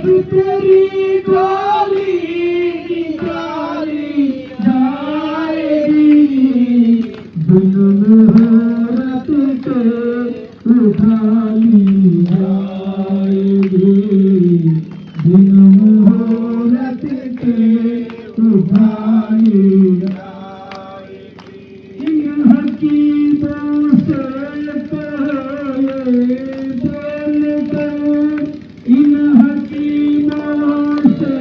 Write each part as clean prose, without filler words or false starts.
तेरी डोली निकाली जाएगी, बिन मुहूर्त के उठा ली जाएगी, बिन मुहूर्त के उठा ली जाएगी। इन हकीमों से इन हकीमों से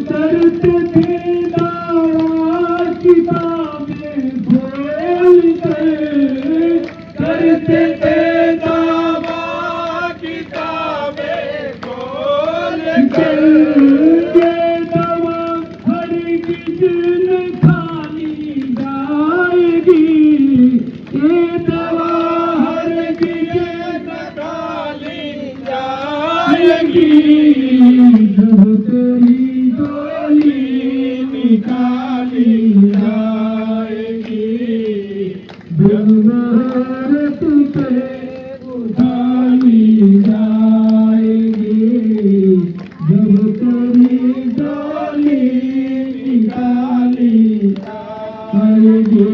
करते थे दावा किताबें खोल कर, करते थे दावा किताबें खोल कर, ये दवा हरगिज़ न खाली जाएगी, ये दवा जब तेरी डोली निकाली जाएगी, बिन मुहूर्त के उठा ली जाएगी, जब तेरी डोली निकाली जाएगी,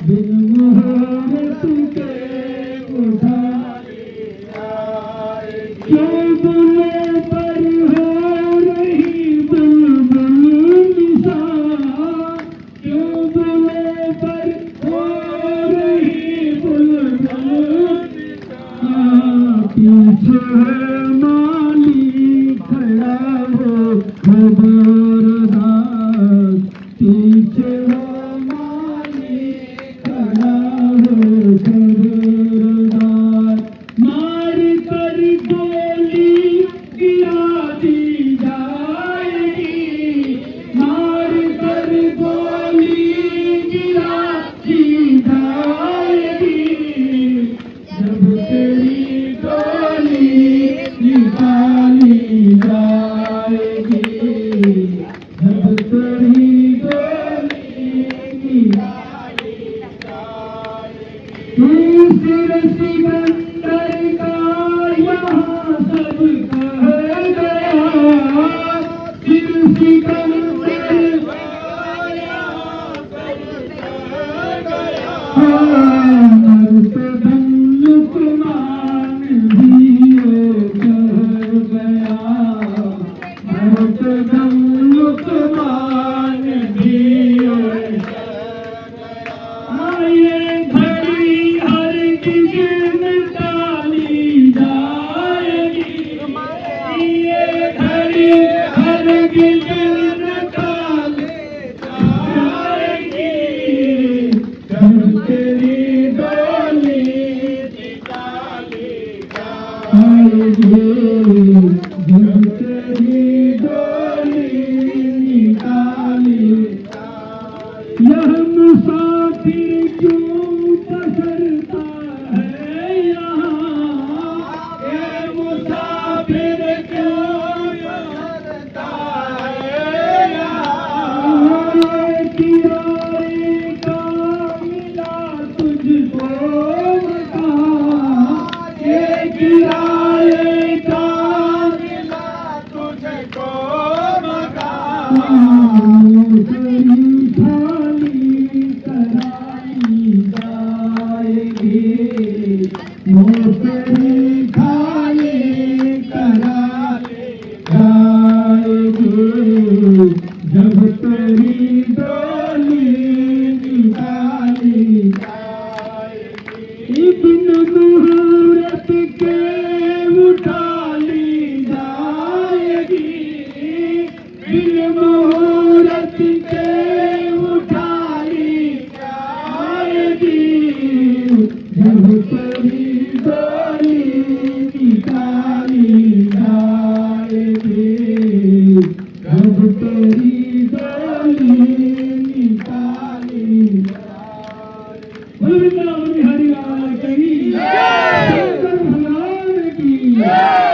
बिन मुहूर्त के उठा ली जाएगी। बुलबुले पर हो रही बुलबुल निशान, क्यों बुलबुले पर हो रही बुलबुल निशान, पीछे माली खड़ा हो खबरदार, पीछे माली खड़ा हो खबरदार, मार कर गोली गिरा दी जाएगी, मार कर गोली गिरा दी जाएगी, जब तेरी डोली निकाली जाएगी, जब तेरी डोली निकाली जाएगी। सिर सिकंदर का यहाँ सब कह गया, सिर सिकंदर का यहाँ सब कह गया, मर्तबन लुकमान भी ये कह गया, मर्तबन लुकमान भी ये कह गया। ये घड़ी हरगिज़ न टाली जाएगी, ये घड़ी हरगिज़ न टाली जाएगी, जब तेरी डोली निकाली जाएगी, जब तेरी डोली निकाली जाएगी। यह मुसाफिर क्यों पसरता है यहाँ, ये मुसाफिर क्यों पसरता है यहाँ, किराए का मिला तुझको मकान, ये किराए का मिला तुझको मकान, तेरी थाली कराई जाएगी, तेरी थाली कराई जाएगी, जब तेरी डोली निकाली जाएगी, बिन मुहूर्त के उठा ली जाएगी, बिन मुहूर्त के उठा ली जाएगी, जब तेरी डोली निकाली जाएगी, जब तेरी डोली निकाली जाएगी। बोल बिहारी लाल की जय, भगवान की जय।